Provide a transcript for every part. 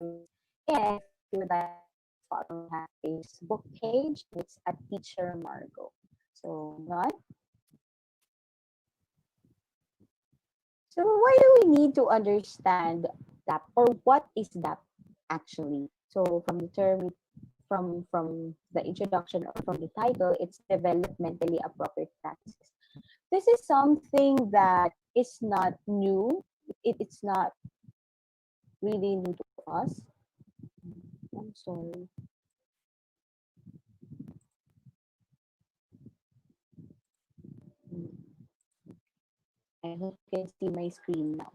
And if you would like to follow, we have Facebook page. It's at Teacher Margaux. So moving on. So why do we need to understand that, or what is that actually? So from the term, from the introduction or from the title, it's developmentally appropriate practices. This is something that is not new. It's not really new to us. I'm sorry. I hope you can see my screen now.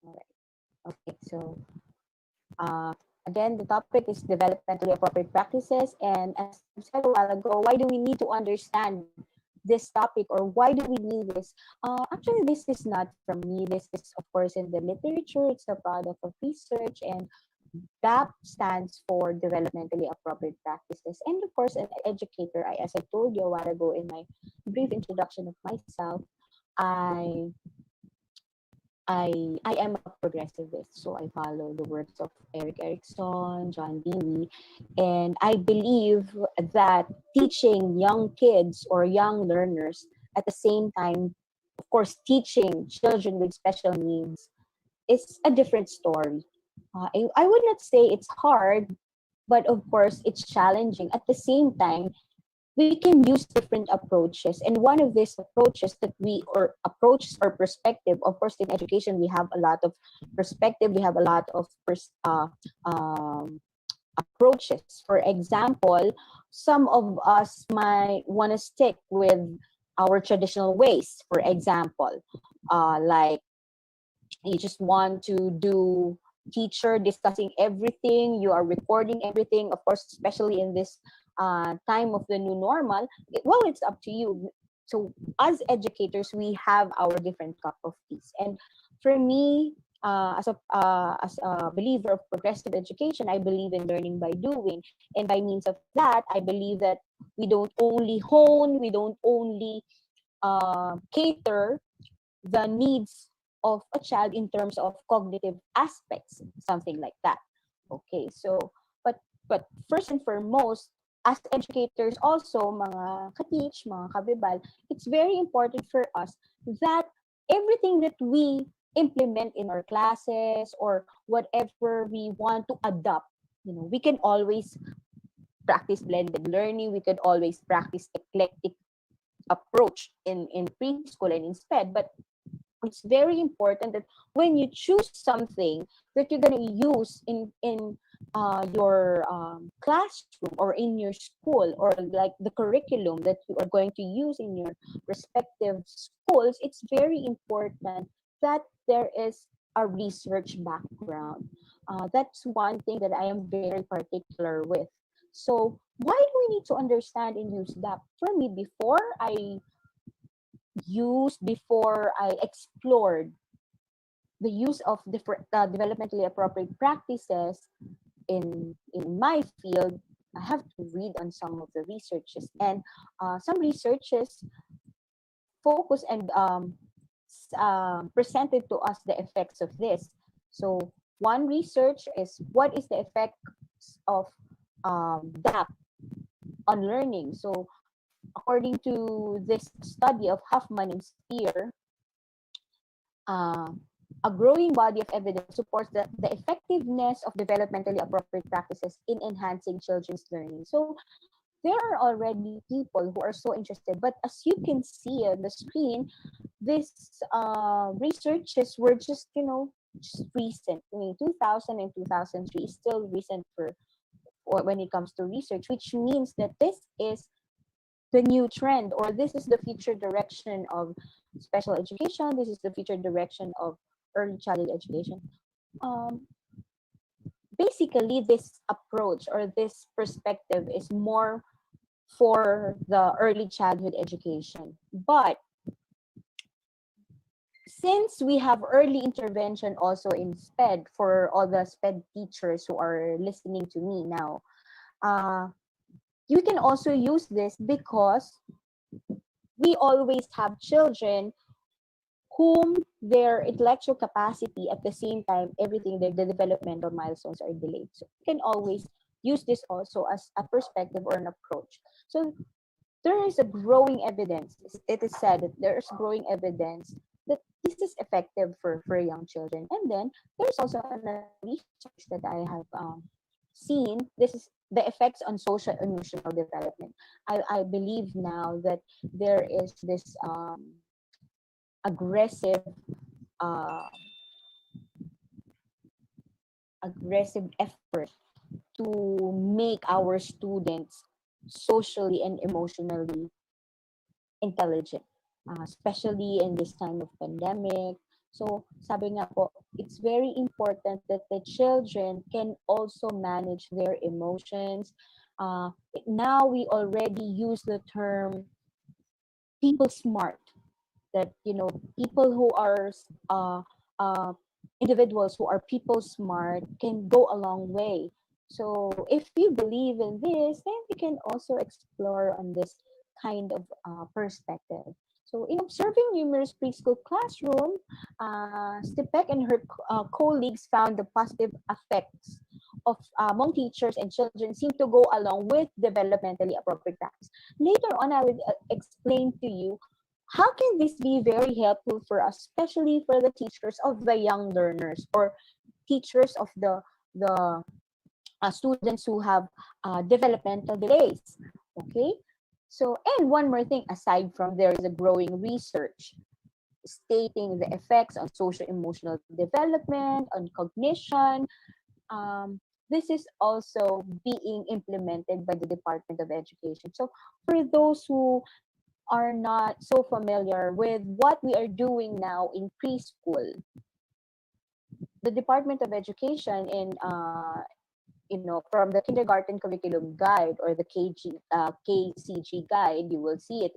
All right. Okay, so again, the topic is developmentally appropriate practices. And as I said a while ago, why do we need to understand this topic, or why do we need this? Actually, this is not from me. This is, of course, in the literature. It's a product of research, and that stands for developmentally appropriate practices. And of course, an educator, as I told you a while ago in my brief introduction of myself, I I am a progressivist, so I follow the works of Eric Erickson, John Dewey, and I believe that teaching young kids or young learners at the same time, of course, teaching children with special needs is a different story. I would not say it's hard, but of course, it's challenging. At the same time, we can use different approaches, and one of these approaches that we or approaches or perspective, of course, in education we have a lot of perspective, we have a lot of um, approaches. For example, some of us might want to stick with our traditional ways. For example, like you just want to do teacher discussing everything, you are recording everything, of course, especially in this time of the new normal. Well, it's up to you. So as educators, we have our different cup of teas. And for me, as a believer of progressive education, I believe in learning by doing, and by means of that, I believe that we don't only hone, we don't only cater the needs of a child in terms of cognitive aspects, something like that. Okay, so but first and foremost, as educators also, mga ka-teach, mga kabibal, it's very important for us that everything that we implement in our classes or whatever we want to adopt, we can always practice blended learning, we can always practice eclectic approach in preschool and in SPED, but it's very important that when you choose something that you're going to use in your classroom or in your school, or like the curriculum that you are going to use in your respective schools, it's very important that there is a research background. That's one thing that I am very particular with. So why do we need to understand and use that? For me, before I explored the use of different developmentally appropriate practices in my field, I have to read on some of the researches, and some researches focus and presented to us the effects of this. So one research is what is the effects of DAP on learning. So according to this study of Huffman and Spear, uh, a growing body of evidence supports the effectiveness of developmentally appropriate practices in enhancing children's learning. So there are already people who are so interested, but as you can see on the screen, these researches were just recent. I mean, 2000 and 2003 is still recent for when it comes to research, which means that this is the new trend, or this is the future direction of special education. This is the future direction of early childhood education. Um, Basically, this approach or this perspective is more for the early childhood education. But since we have early intervention also in SPED, for all the SPED teachers who are listening to me now, you can also use this because we always have children whom their intellectual capacity at the same time, everything, the developmental milestones are delayed. So you can always use this also as a perspective or an approach. So there is a growing evidence. It is said that there is growing evidence that this is effective for young children. And then there's also another research that I have seen. This is the effects on social emotional development. I believe now that there is this aggressive uh, aggressive effort to make our students socially and emotionally intelligent, especially in this time of pandemic. So, sabi nga po, it's very important that the children can also manage their emotions. Now we already use the term people smart, that people who are uh, individuals who are people smart can go a long way. So if you believe in this, then we can also explore on this kind of perspective. So in observing numerous preschool classroom, Stepek and her colleagues found the positive effects of among teachers and children seem to go along with developmentally appropriate practice. Later on, I will explain to you how can this be very helpful for us, especially for the teachers of the young learners or teachers of the students who have developmental delays. Okay, so and one more thing, aside from there is a growing research stating the effects on social emotional development, on cognition. This is also being implemented by the Department of Education. So for those who are not so familiar with what we are doing now in preschool, the Department of Education in from the kindergarten curriculum guide or the KCG guide, you will see it.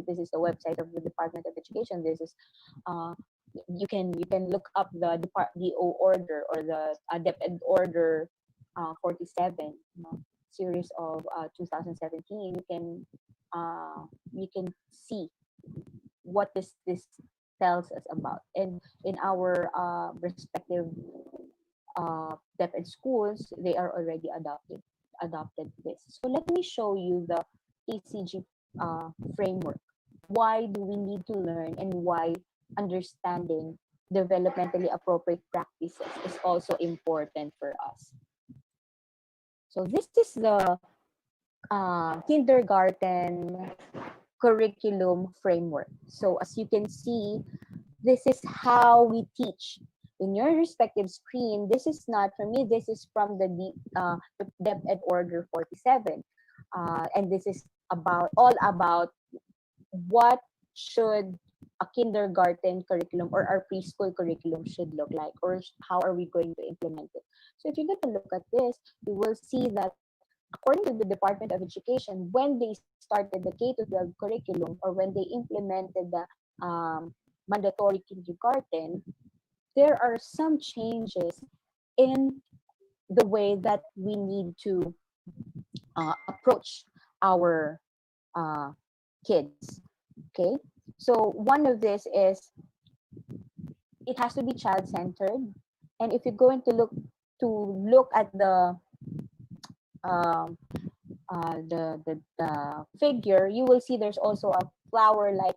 This is the website of the Department of Education. This is uh, you can look up the DO order or the DepEd order 47, series of 2017. You can see what this tells us about. And in our respective DepEd schools, they are already adopted this. So let me show you the KCG framework. Why do we need to learn, and why understanding developmentally appropriate practices is also important for us. So this is the kindergarten curriculum framework. So as you can see, this is how we teach. In your respective screen, this is not from me, this is from the DepEd Order 47. And this is all about what should a kindergarten curriculum or our preschool curriculum should look like, or how are we going to implement it. So if you're going to look at this, you will see that according to the Department of Education, when they started the K-12 curriculum, or when they implemented the mandatory kindergarten, there are some changes in the way that we need to approach our uh, kids. Okay, so one of this is it has to be child-centered, and if you're going to look at um, the figure, you will see there's also a flower-like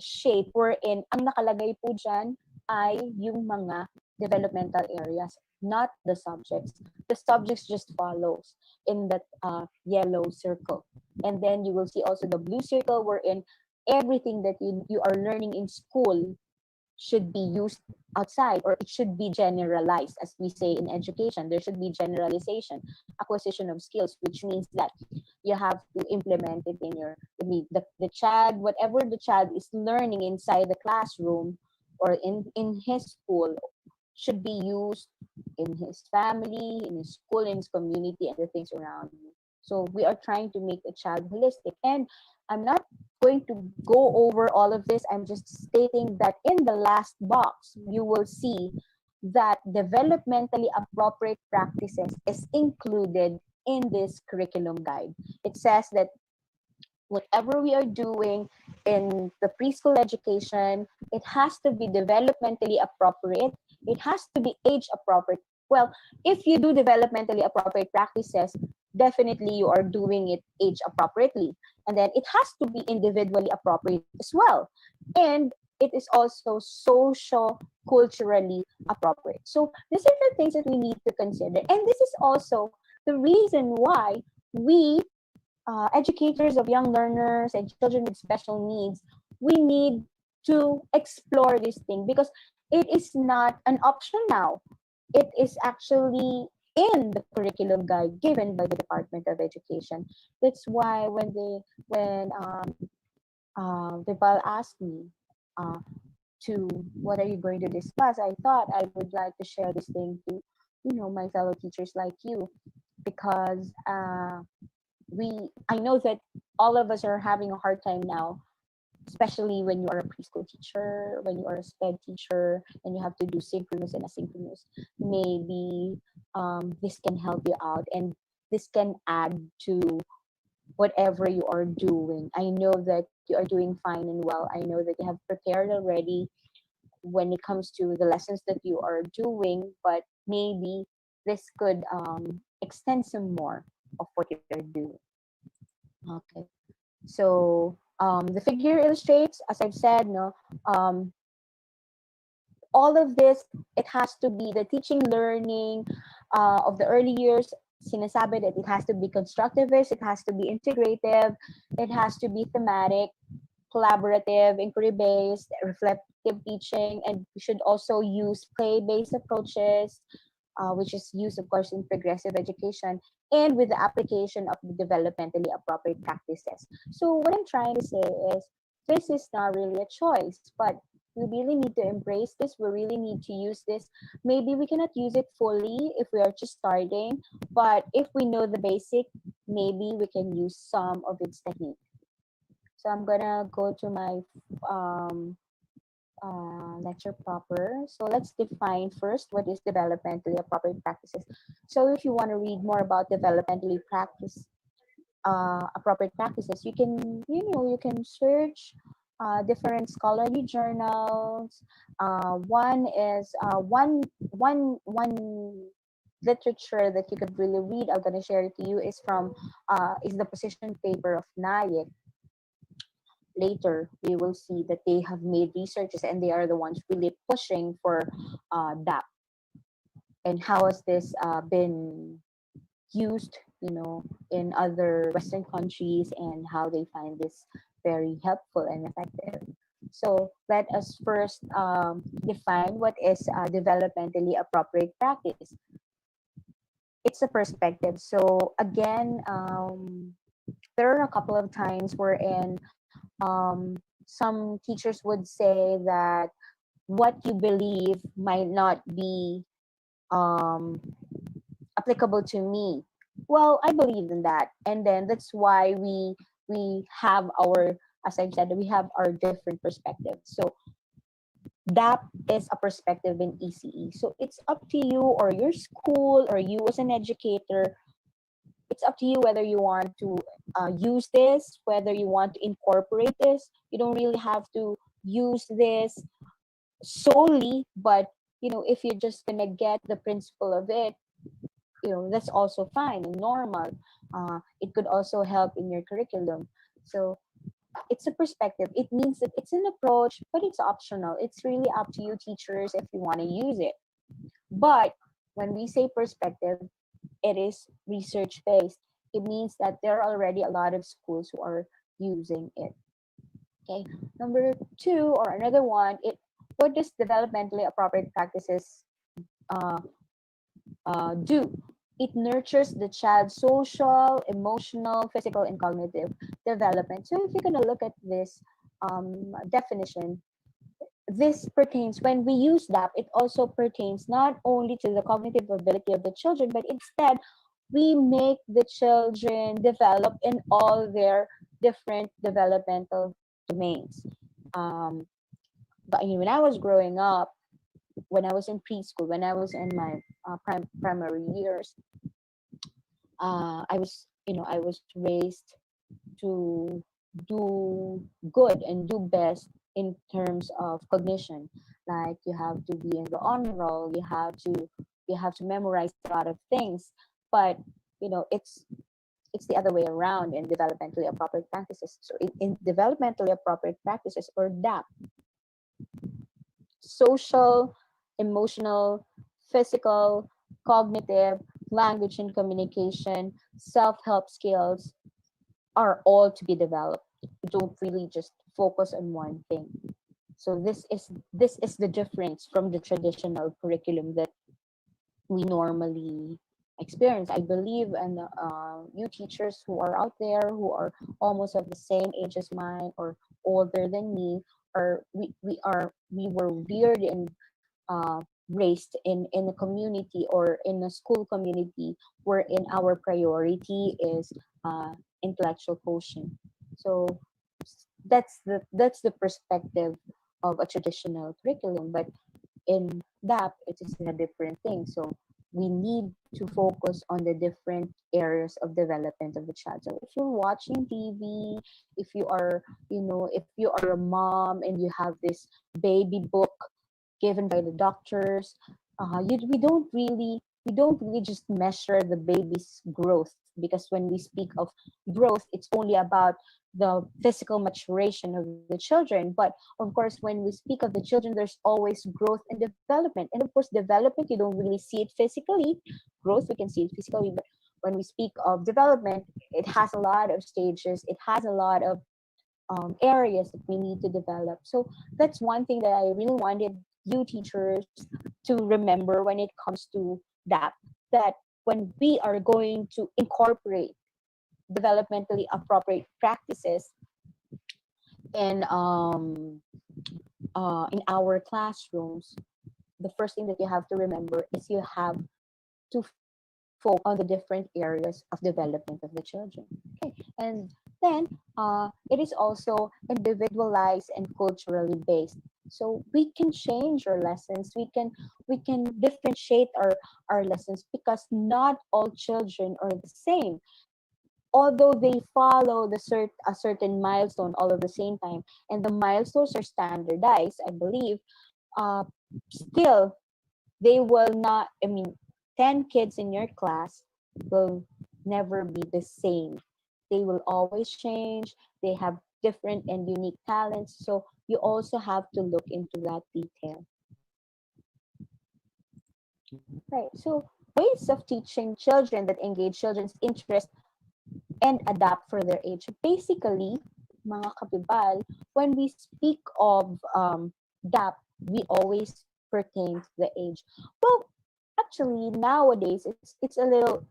shape wherein ang nakalagay po dyan ay yung mga developmental areas, not the subjects. The subjects just follows in that yellow circle. And then you will see also the blue circle wherein everything that you are learning in school should be used outside, or it should be generalized. As we say in education, there should be generalization, acquisition of skills, which means that you have to implement it in the child, whatever the child is learning inside the classroom or in his school, should be used in his family, in his school, in his community, and the things around you. So we are trying to make the child holistic. And I'm not going to go over all of this. I'm just stating that in the last box, you will see that developmentally appropriate practices is included in this curriculum guide. It says that whatever we are doing in the preschool education, It has to be developmentally appropriate. It has to be age appropriate. Well, if you do developmentally appropriate practices, definitely you are doing it age appropriately. And then it has to be individually appropriate as well. And it is also social culturally appropriate. So these are the things that we need to consider. And this is also the reason why we, educators of young learners and children with special needs, we need to explore this thing because it is not an option now. It is actually in the curriculum guide given by the Department of Education. That's why when Vipal asked me uh, to what are you going to discuss, I thought I would like to share this thing to my fellow teachers like you because we I know that all of us are having a hard time now, especially when you are a preschool teacher, when you are a SPED teacher, and you have to do synchronous and asynchronous. Maybe this can help you out, and this can add to whatever you are doing. I know that you are doing fine and well. I know that you have prepared already when it comes to the lessons that you are doing, but maybe this could extend some more of what you're doing. Okay. So the figure illustrates, as I've said, no, um, all of this, it has to be the teaching learning of the early years. Sinasabi that it has to be constructivist, it has to be integrative, it has to be thematic, collaborative, inquiry-based, reflective teaching, and we should also use play-based approaches, which is used, of course, in progressive education, and with the application of the developmentally appropriate practices. So what I'm trying to say is this is not really a choice, but we really need to embrace this. We really need to use this. Maybe we cannot use it fully if we are just starting, but if we know the basic, maybe we can use some of its technique. So I'm gonna go to my um, lecture proper. So let's define first what is developmentally appropriate practices. So if you want to read more about appropriate practices, you can search different scholarly journals. One is one literature that you could really read. I'm gonna share it to you is the position paper of Nayek. Later we will see that they have made researches and they are the ones really pushing for that. And how has this been used, in other Western countries, and how they find this very helpful and effective. So let us first define what is developmentally appropriate practice. It's a perspective. So again, there are a couple of times wherein some teachers would say that what you believe might not be um, applicable to me. Well, I believe in that, and then that's why we have our, as I've said, we have our different perspectives. So that is a perspective in ECE. So it's up to you or your school or you as an educator. It's up to you whether you want to use this, whether you want to incorporate this. You don't really have to use this solely, but if you're just gonna get the principle of it, that's also fine and normal. It could also help in your curriculum. So it's a perspective. It means that it's an approach, but it's optional. It's really up to you, teachers, if you want to use it. But when we say perspective, it is research based. It means that there are already a lot of schools who are using it. Okay. Number two, or another one, what does developmentally appropriate practices uh, do? It nurtures the child's social, emotional, physical, and cognitive development. So if you're going to look at this definition, this pertains, when we use that, it also pertains not only to the cognitive ability of the children, but instead we make the children develop in all their different developmental domains. But when I was growing up, when I was in preschool, when I was in my primary years, I was raised to do good and do best in terms of cognition. Like you have to be in the honor roll, you have to memorize a lot of things. But it's the other way around in developmentally appropriate practices. So in developmentally appropriate practices, or DAP, social, emotional, physical, cognitive, language and communication, self-help skills are all to be developed. You don't really just focus on one thing. So this is the difference from the traditional curriculum that we normally experience. I believe, and you teachers who are out there who are almost of the same age as mine or older than me, are we were reared and raised in a community or in a school community wherein our priority is intellectual quotient. So that's the perspective of a traditional curriculum. But in DAP, it is a different thing. So we need to focus on the different areas of development of the child. So if you're watching TV, if you are, if you are a mom and you have this baby book given by the doctors, we don't really just measure the baby's growth, because when we speak of growth, it's only about the physical maturation of the children. But of course, when we speak of the children, there's always growth and development. And of course, development, you don't really see it physically. Growth, we can see it physically. But when we speak of development, it has a lot of stages. It has a lot of areas that we need to develop. So that's one thing that I really wanted you teachers to remember when it comes to that when we are going to incorporate developmentally appropriate practices in in our classrooms, the first thing that you have to remember is you have to focus on the different areas of development of the children. Okay, and then it is also individualized and culturally based. So we can change our lessons. We can differentiate our lessons, because not all children are the same. Although they follow a certain milestone all at the same time, and the milestones are standardized, I believe, uh, still they will not. I mean, 10 kids in your class will never be the same. They will always change. They have different and unique talents. So you also have to look into that detail. Right. So ways of teaching children that engage children's interest and adapt for their age. Basically, mga kapibal, when we speak of DAP, we always pertain to the age. Well, actually, nowadays, it's a little,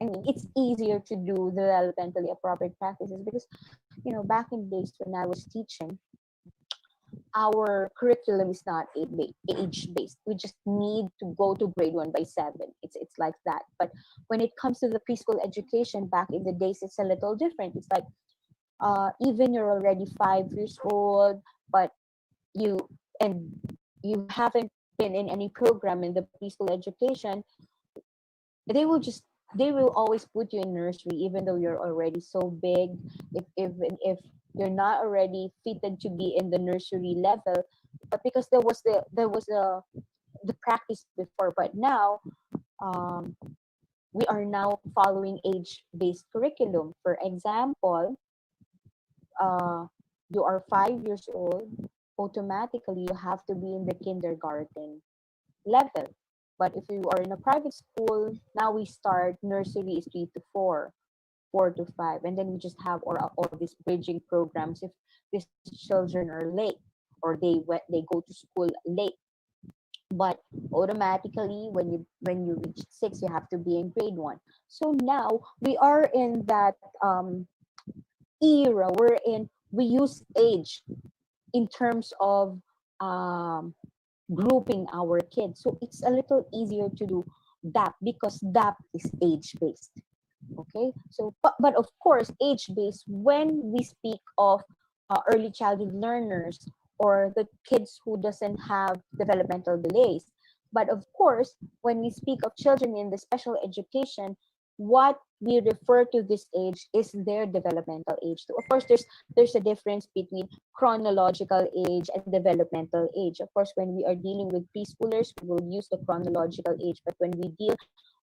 I mean, it's easier to do developmentally appropriate practices, because, back in the days when I was teaching, our curriculum is not age based. We just need to go to grade 1 by 7. It's like that. But when it comes to the preschool education, back in the days, it's a little different. It's like even you're already 5 years old, but you and you haven't been in any program in the preschool education, they will just they will always put you in nursery, even though you're already so big. If you're not already fitted to be in the nursery level, but because there was the practice before. But now, um, we are now following age-based curriculum. For example, uh, you are 5 years old, automatically you have to be in the kindergarten level. But if you are in a private school, now we start nursery is 3 to 4, 4 to 5, and then we just have all these bridging programs if these children are late or they go to school late. But automatically, when you reach 6, you have to be in grade 1. So now we are in that era wherein we use age in terms of um, grouping our kids. So it's a little easier to do that, because that is age based. Okay, so but of course, age based when we speak of early childhood learners, or the kids who doesn't have developmental delays. But of course, when we speak of children in the special education, what we refer to this age is their developmental age too. Of course, there's a difference between chronological age and developmental age. Of course, when we are dealing with preschoolers, we will use the chronological age. But when we deal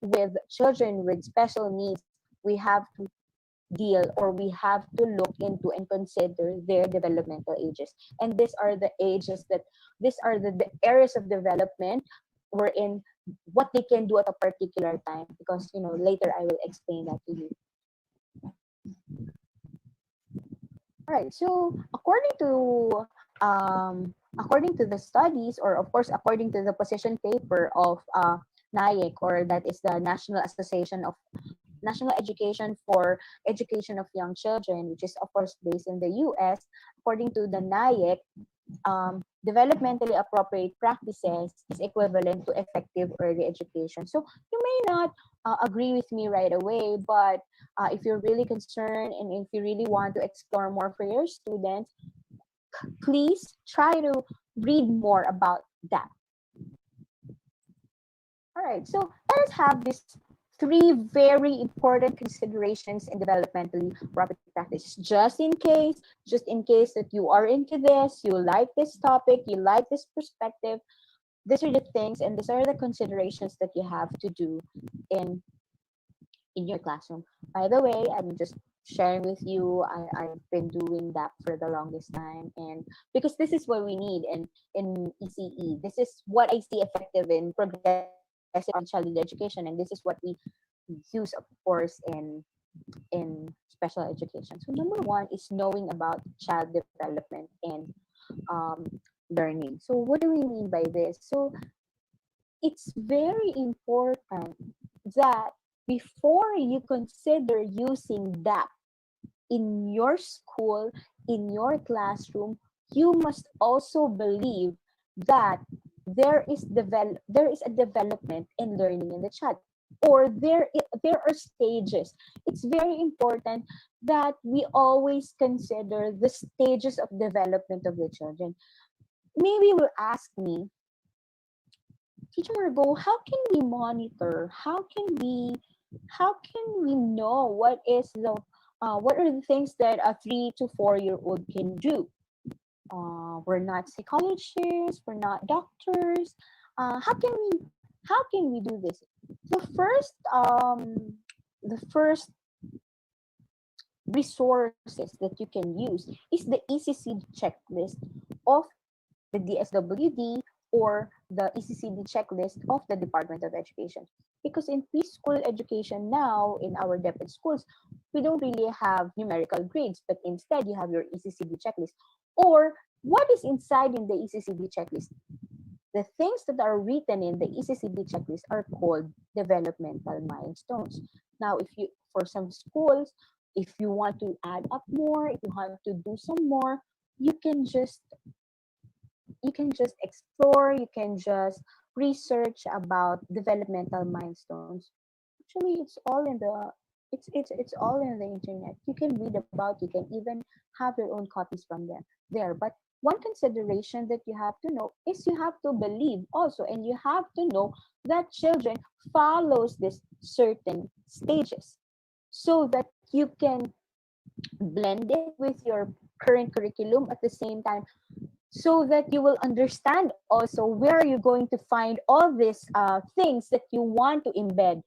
with children with special needs, we have to deal, or we have to look into and consider their developmental ages. And these are the ages that, these are the areas of development wherein what they can do at a particular time, because later I will explain that to you. All right, so according to the studies, or of course according to the position paper of NIAC, or that is the National Association of National Education for Education of Young Children, which is of course based in the US. According to the NIAC, developmentally appropriate practices is equivalent to effective early education. So you may not agree with me right away, but if you're really concerned and if you really want to explore more for your students, please try to read more about that. All right, so let us have these three very important considerations in developmentally appropriate practices. Just in case that you are into this, you like this topic, you like this perspective, these are the things and these are the considerations that you have to do in your classroom. By the way, I'm just sharing with you, I've been doing that for the longest time, and because this is what we need in ECE. This is what I see effective in progressive child education, and this is what we use, of course, in special education. So number one is knowing about child development and um, learning. So what do we mean by this? So it's very important that before you consider using that in your school, in your classroom, you must also believe that there is a development in learning in the child, or there are stages. It's very important that we always consider the stages of development of the children. Maybe you will ask me, Teacher Margaux, how can we monitor? How can we know what are the things that a 3 to 4 year old can do? We're not psychologists, we're not doctors. How can we do this? The first the first resources that you can use is the ECCD checklist of the DSWD, or the ECCD checklist of the Department of Education. Because in preschool education now, in our DepEd schools, we don't really have numerical grades, but instead you have your ECCD checklist. Or what is inside in the ECCD checklist? The things that are written in the ECCD checklist are called developmental milestones. Now, for some schools, if you want to add up more, if you want to do some more, you can just explore, you can just research about developmental milestones. Actually, it's all in the internet. You can read about, you can even have your own copies from there. But one consideration that you have to know is you have to believe also, and you have to know that children follows these certain stages, so that you can blend it with your current curriculum at the same time, so that you will understand also where you're going to find all these things that you want to embed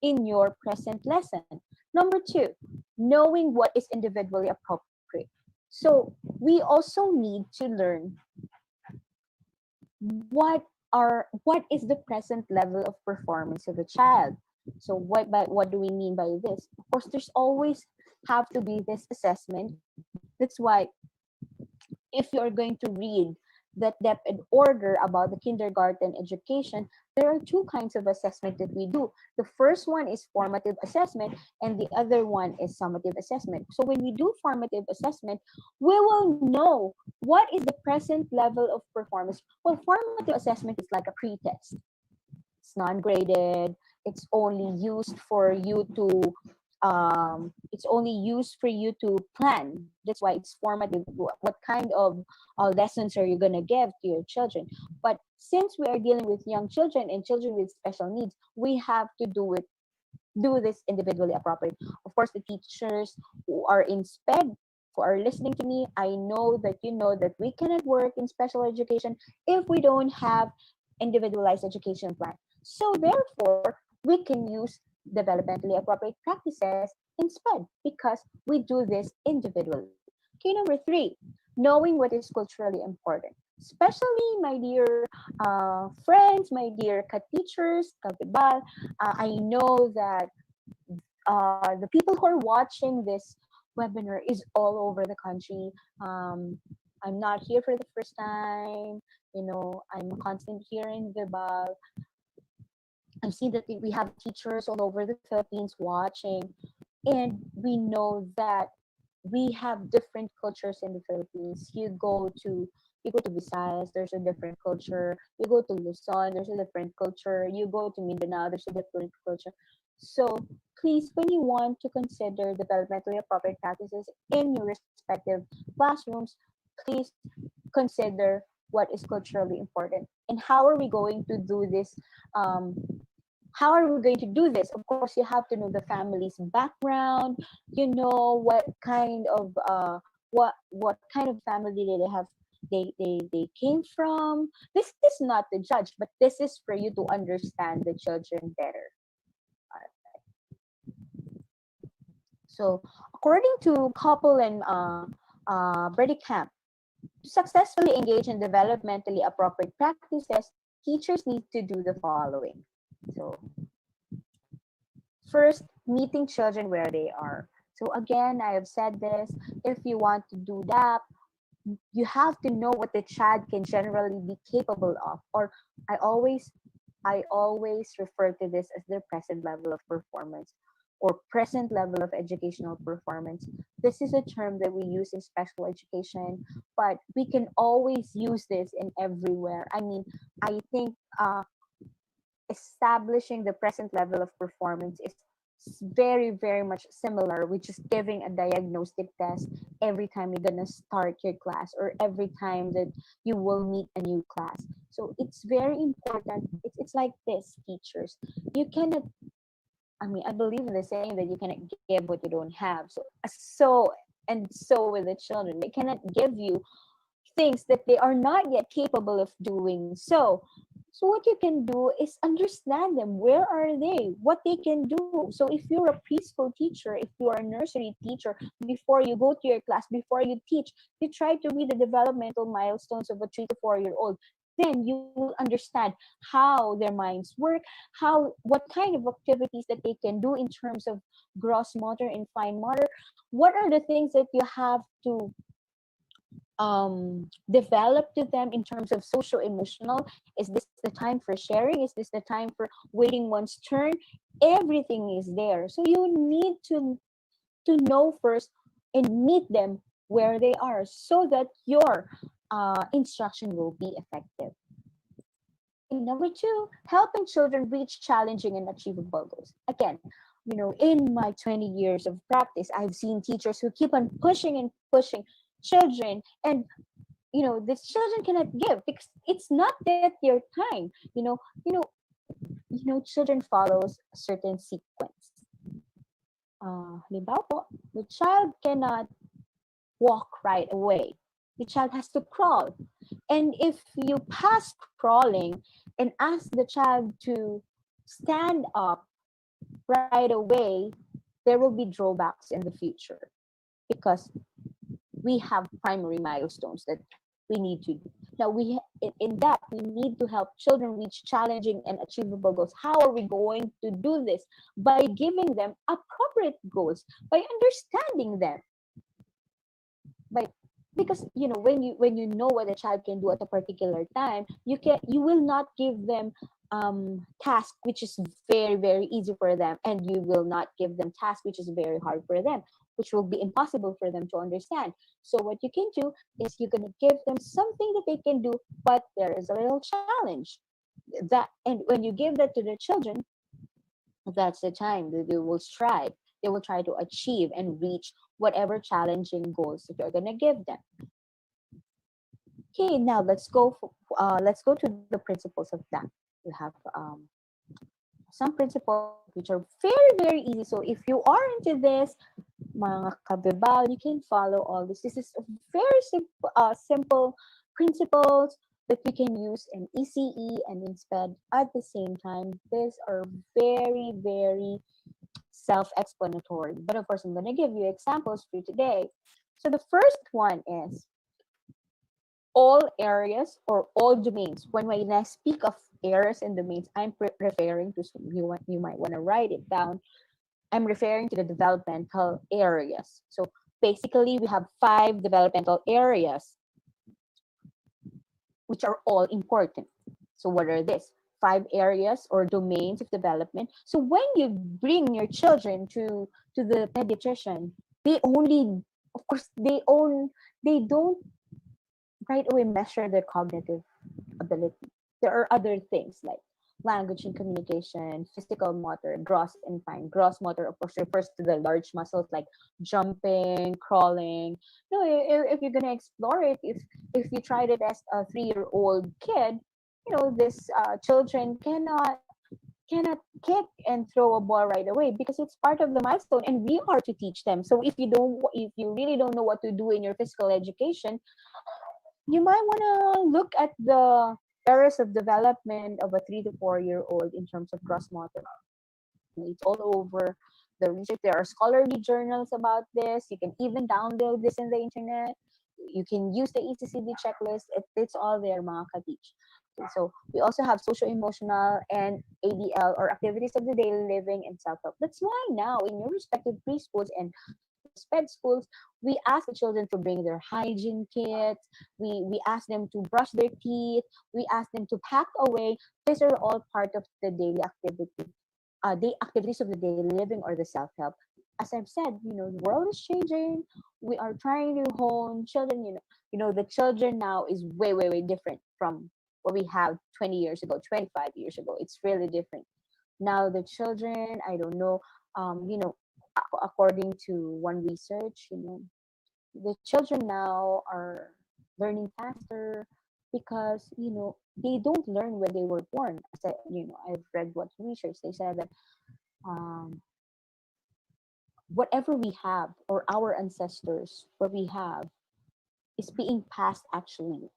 in your present lesson. Number two, knowing what is individually appropriate. So we also need to learn what is the present level of performance of a child. So what do we mean by this? Of course, there's always have to be this assessment. That's why if you're going to read that DepEd order about the kindergarten education, there are two kinds of assessment that we do. The first one is formative assessment, and the other one is summative assessment. So when we do formative assessment, we will know what is the present level of performance. Well, formative assessment is like a pre-test. It's non-graded. It's only used for you to plan. That's why it's formative. What kind of lessons are you going to give to your children? But since we are dealing with young children and children with special needs, we have to do it do this individually appropriate. Of course, the teachers who are in SPED, who are listening to me, I know that we cannot work in special education if we don't have individualized education plan. So therefore, we can use developmentally appropriate practices in SPED because we do this individually. Okay, number three, knowing what is culturally important. Especially, my dear friends, my dear teachers, Kabibal, I know that the people who are watching this webinar is all over the country. I'm not here for the first time. I'm a constant here in Vibal. I've seen that we have teachers all over the Philippines watching, and we know that we have different cultures in the Philippines. You go to Visayas, there's a different culture. You go to Luzon, there's a different culture. You go to Mindanao, there's a different culture. So please, when you want to consider developmentally appropriate practices in your respective classrooms, please consider what is culturally important and how are we going to do this. How are we going to do this? Of course, you have to know the family's background. You know what kind of family they have. They came from. This is not to judge, but this is for you to understand the children better. So, according to Couple and Brady Camp, to successfully engage in developmentally appropriate practices, teachers need to do the following. So, first, meeting children where they are. So again, I have said this, if you want to do that, you have to know what the child can generally be capable of. Or I always I always refer to this as their present level of performance or present level of educational performance. This is a term that we use in special education, but we can always use this in everywhere. I mean, I think establishing the present level of performance is very, very much similar with just giving a diagnostic test every time you're going to start your class or every time that you will meet a new class. So it's very important. It's like this, teachers. You cannot, I mean, I believe in the saying that you cannot give what you don't have. So with the children, they cannot give you things that they are not yet capable of doing. So what you can do is understand them. Where are they? What they can do. So if you're a preschool teacher, if you are a nursery teacher, before you go to your class, before you teach, you try to read the developmental milestones of a 3 to 4 year old. Then you will understand how their minds work, what kind of activities that they can do in terms of gross motor and fine motor. What are the things that you have to develop to them in terms of social emotional? Is this the time for sharing? Is this the time for waiting one's turn? Everything is there, so you need to know first and meet them where they are so that your instruction will be effective. And number two, helping children reach challenging and achievable goals. Again, in my 20 years of practice, I've seen teachers who keep on pushing and pushing children, and these children cannot give because it's not that their time. Children follows a certain sequence. Halimbawa po, the child cannot walk right away. The child has to crawl. And if you pass crawling and ask the child to stand up right away, there will be drawbacks in the future because we have primary milestones that we need to do. Now, in that, we need to help children reach challenging and achievable goals. How are we going to do this? By giving them appropriate goals, by understanding them. Because when you know what a child can do at a particular time, you will not give them task which is very, very easy for them, and you will not give them task which is very hard for them, which will be impossible for them to understand. So what you can do is you're going to give them something that they can do, but there is a little challenge. And when you give that to the children, that's the time that they will strive. They will try to achieve and reach whatever challenging goals that you're going to give them. Okay, now let's go to the principles of that. You have some principles which are very, very easy. So if you are into this, mga kabibal, you can follow all this. This is a very simple principles that we can use in ECE and in SPED at the same time. These are very, very self-explanatory. But of course, I'm going to give you examples for today. So the first one is all areas or all domains. When I speak of areas and domains, I'm referring to, you might want to write it down. I'm referring to the developmental areas. So basically, we have 5 developmental areas, which are all important. So what are these? 5 areas or domains of development. So when you bring your children to the pediatrician, they only, of course, they don't right away measure their cognitive ability. There are other things like language and communication, physical motor, gross and fine. Gross motor, of course, refers to the large muscles like jumping, crawling. No, if you're gonna explore it, if you tried it as a 3-year-old kid, this children cannot kick and throw a ball right away because it's part of the milestone, and we are to teach them. So if you really don't know what to do in your physical education, you might want to look at the areas of development of a 3 to 4 year old in terms of gross motor. It's all over the research. There are scholarly journals about this. You can even download this in the internet. You can use the ECCD checklist. It's all there, mga ka-teach. Okay, so we also have social, emotional, and ADL, or activities of the daily living and self-help. That's why now in your respective preschools and SPED schools, we ask the children to bring their hygiene kits. We ask them to brush their teeth. We ask them to pack away. These are all part of the daily activity, the activities of the daily living or the self-help. As I've said, the world is changing. We are trying to hone children. The children now is way, way, way different from what we have 20 years ago, 25 years ago. It's really different. Now the children, I don't know, according to one research, the children now are learning faster because they don't learn when they were born. As I've read what research, they said that whatever we have, or our ancestors, what we have, is being passed. Actually,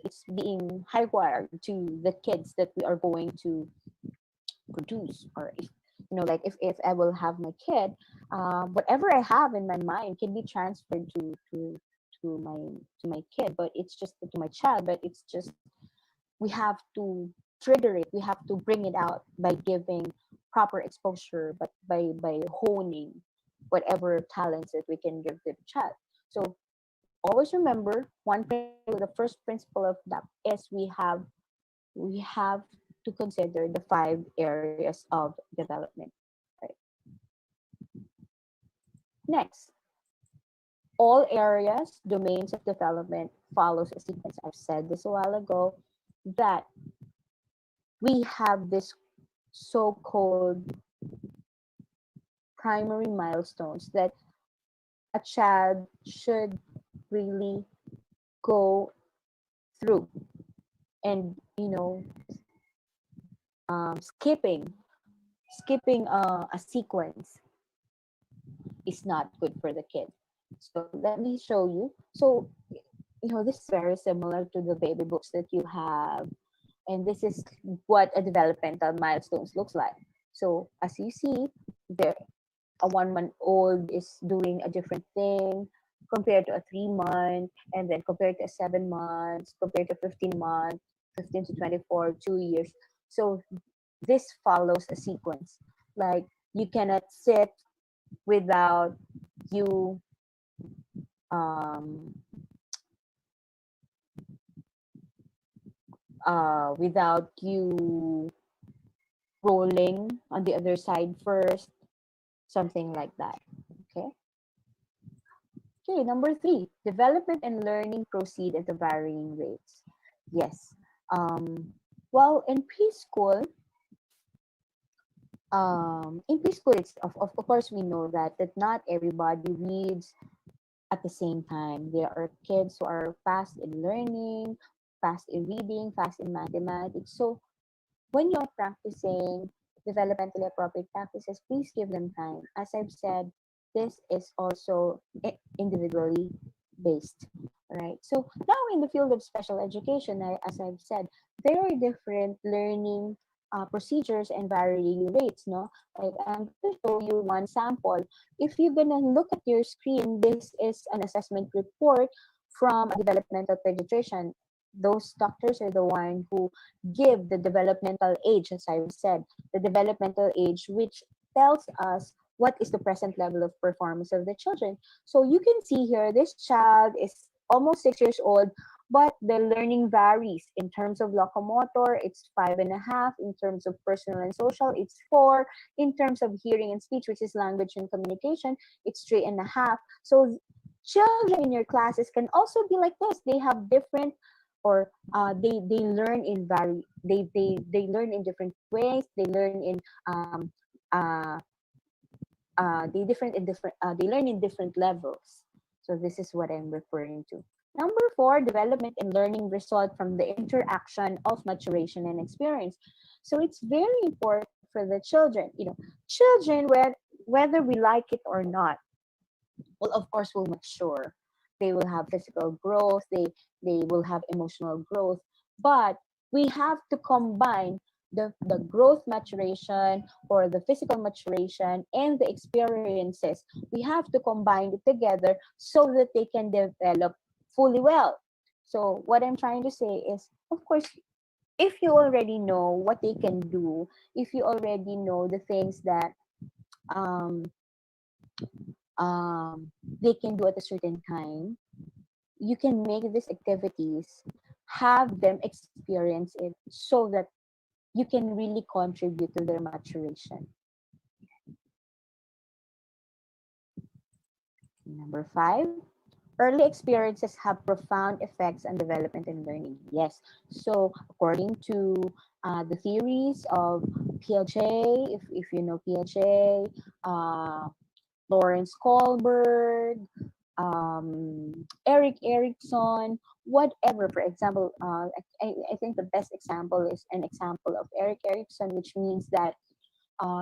it's being hardwired to the kids that we are going to produce. Or if like if I will have my kid, whatever I have in my mind can be transferred to my kid, but it's just to my child. But it's just, we have to trigger it. We have to bring it out by giving proper exposure, but by honing whatever talents that we can give to the child. So always remember, the first principle of that is we have to consider the 5 areas of development. Right. Next, all areas, domains of development follows a sequence. I've said this a while ago, that we have this so-called primary milestones that a child should really go through. And skipping a sequence is not good for the kid. So let me show you. So this is very similar to the baby books that you have, and this is what a developmental milestones looks like. So as you see there, a 1-month-old is doing a different thing compared to a 3-month, and then compared to 7 months, compared to 15 months, 15 to 24, 2 years. So this follows a sequence. Like, you cannot sit without you without you rolling on the other side first, something like that. Okay. Okay, number 3, development and learning proceed at varying rates. Yes. Well, in preschool, it's of course we know that not everybody reads at the same time. There are kids who are fast in learning, fast in reading, fast in mathematics. So when you're practicing developmentally appropriate practices, please give them time. As I've said, this is also individually based, right? So now in the field of special education, as I've said, there are different learning procedures and varying rates, no? Like I'm going to show you one sample. If you're gonna look at your screen, this is an assessment report from a developmental pediatrician. Those doctors are the one who give the developmental age, as I've said, the developmental age, which tells us what is the present level of performance of the children. So you can see here, this child is almost 6 years old, but the learning varies. In terms of locomotor, it's 5.5. In terms of personal and social, it's 4. In terms of hearing and speech, which is language and communication, it's 3.5. So children in your classes can also be like this. They have different, or they learn in they learn in different ways. They learn in uh, they learn in different levels. So this is what I'm referring to. Number 4, development and learning result from the interaction of maturation and experience. So it's very important for the children. Children, whether we like it or not, will of course will mature. They will have physical growth. They will have emotional growth. But we have to combine the growth maturation, or the physical maturation, and the experiences. We have to combine it together so that they can develop fully well. So what I'm trying to say is, of course, if you already know what they can do, if you already know the things that um, they can do at a certain time, you can make these activities, have them experience it, so that you can really contribute to their maturation. Number 5, early experiences have profound effects on development and learning. Yes. So according to the theories of Piaget, if you know Piaget, Lawrence Kohlberg, Eric Erickson, whatever. For example, I think the best example is an example of Eric Erickson, which means that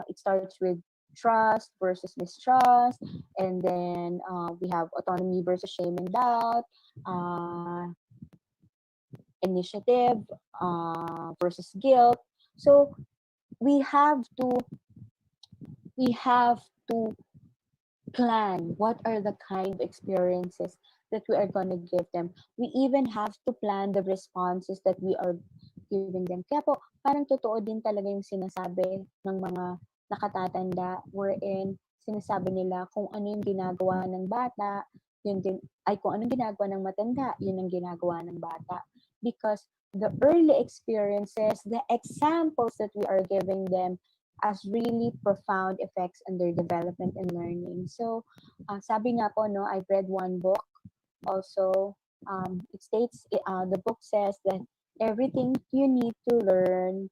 it starts with trust versus mistrust, and then we have autonomy versus shame and doubt, uh, initiative versus guilt. So we have to we have to plan what are the kind of experiences that we are going to give them. We even have to plan the responses that we are giving them. Kaya po, parang totoo din talaga yung sinasabi ng mga nakatatanda, wherein sinasabi nila kung ano yung ginagawa ng bata, yun din, ay kung anong ginagawa ng matanda, yun ang ginagawa ng bata. Because the early experiences, the examples that we are giving them as really profound effects on their development and learning. So, sabi nga po, no, I've read one book also. It states, the book says that everything you need to learn,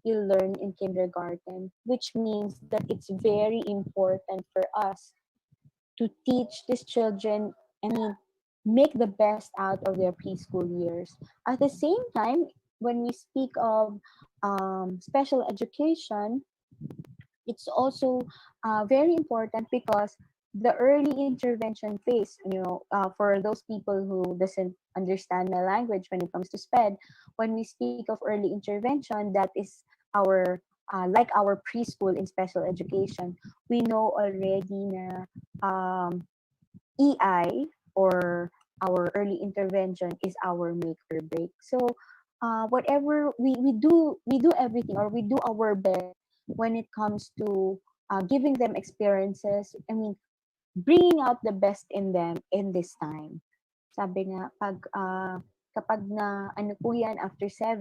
you learn in kindergarten, which means that it's very important for us to teach these children, I mean, make the best out of their preschool years. At the same time, when we speak of special education, it's also very important because the early intervention phase, for those people who doesn't understand my language when it comes to SPED, when we speak of early intervention, that is our like our preschool in special education. We know already na EI, or our early intervention, is our make or break. So whatever we do everything, or we do our best when it comes to giving them experiences. I mean, bringing out the best in them in this time. Sabi nga, kapag na ano po yan, after 7,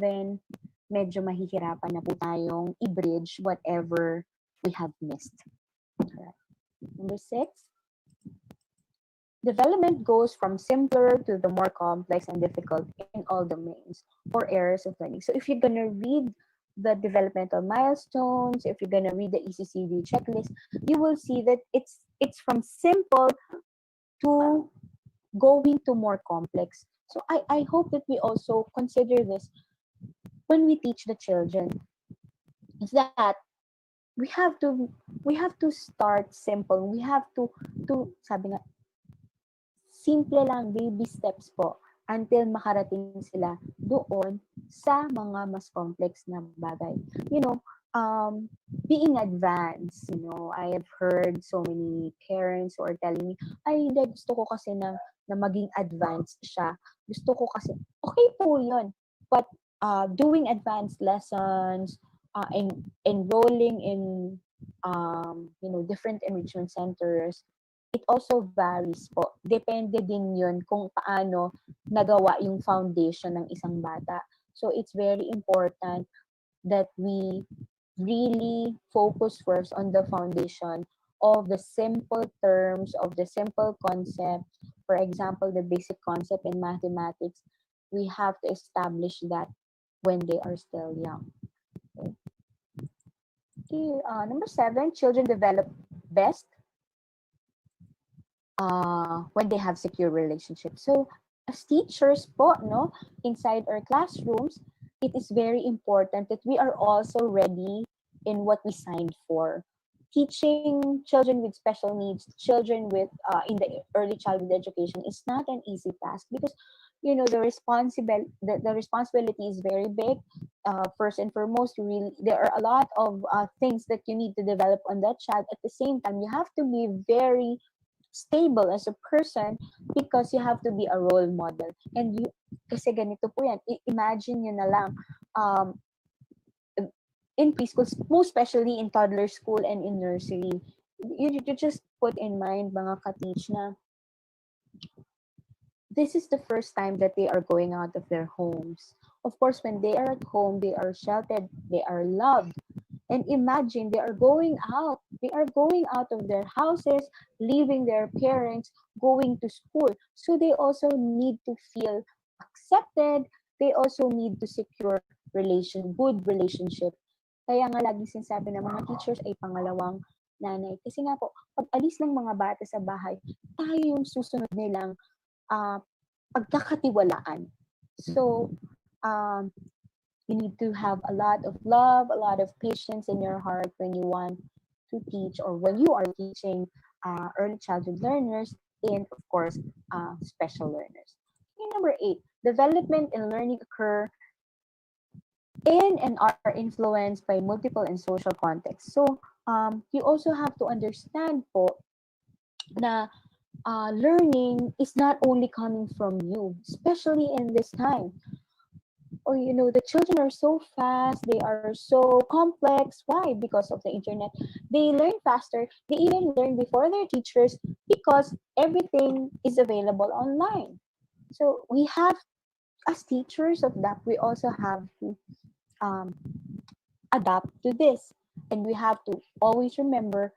medyo mahihirapan na po tayong i-bridge whatever we have missed. Alright. Number 6, development goes from simpler to the more complex and difficult in all domains or areas of learning. So if you're going to read the developmental milestones, if you're going to read the ECCD checklist, you will see that it's from simple to going to more complex. So I hope that we also consider this when we teach the children, is that we have to we have to start simple. We have to sabi nga, simple lang, baby steps po until makarating sila doon sa mga mas complex na bagay. You know, being advanced, I have heard so many parents who are telling me, ay, hindi, gusto ko kasi na maging advanced siya. Gusto ko kasi, okay po yun. But doing advanced lessons, enrolling in, different enrichment centers, it also varies po. Depende din yun kung paano nagawa yung foundation ng isang bata. So it's very important that we really focus first on the foundation of the simple terms, of the simple concept. For example, the basic concept in mathematics, we have to establish that when they are still young. Okay. Number 7, children develop best when they have secure relationships. So, as teachers po, no, inside our classrooms, it is very important that we are also ready in what we signed for. Teaching children with special needs, children with in the early childhood education is not an easy task because the responsibility is very big. First and foremost, really, there are a lot of things that you need to develop on that child. At the same time, you have to be very stable as a person because you have to be a role model. And you, kasi ganito po yan, imagine nyo na lang, in preschool, most especially in toddler school and in nursery, you just put in mind, mga ka-teach, na this is the first time that they are going out of their homes. Of course, when they are at home, they are sheltered, they are loved. And imagine they are going out. They are going out of their houses, leaving their parents, going to school. So they also need to feel accepted. They also need to secure good relationship. Kaya nga lagi sinasabi ng mga teachers ay pangalawang nanay. Kasi nga po, pag alis ng mga bata sa bahay, tayo yung susunod nilang pagkakatiwalaan. So, you need to have a lot of love, a lot of patience in your heart when you want to teach or when you are teaching early childhood learners and, of course, special learners. Okay, number 8, development and learning occur in and are influenced by multiple and social contexts. So, you also have to understand po na learning is not only coming from you, especially in this time. Or the children are so fast, they are so complex. Why? Because of the internet. They learn faster, they even learn before their teachers because everything is available online. So we have, as teachers of that, we also have to um, adapt to this, and we have to always remember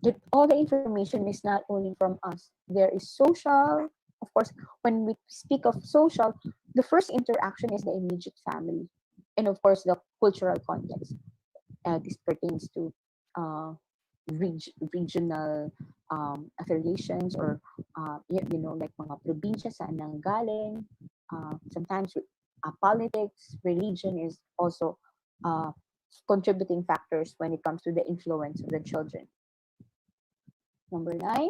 that all the information is not only from us. There is social. Of course, when we speak of social, the first interaction is the immediate family, and of course, the cultural context. This pertains to uh, regional affiliations or like mga probinsya saan nanggaling. Sometimes politics, religion is also uh, contributing factors when it comes to the influence of the children. Number 9,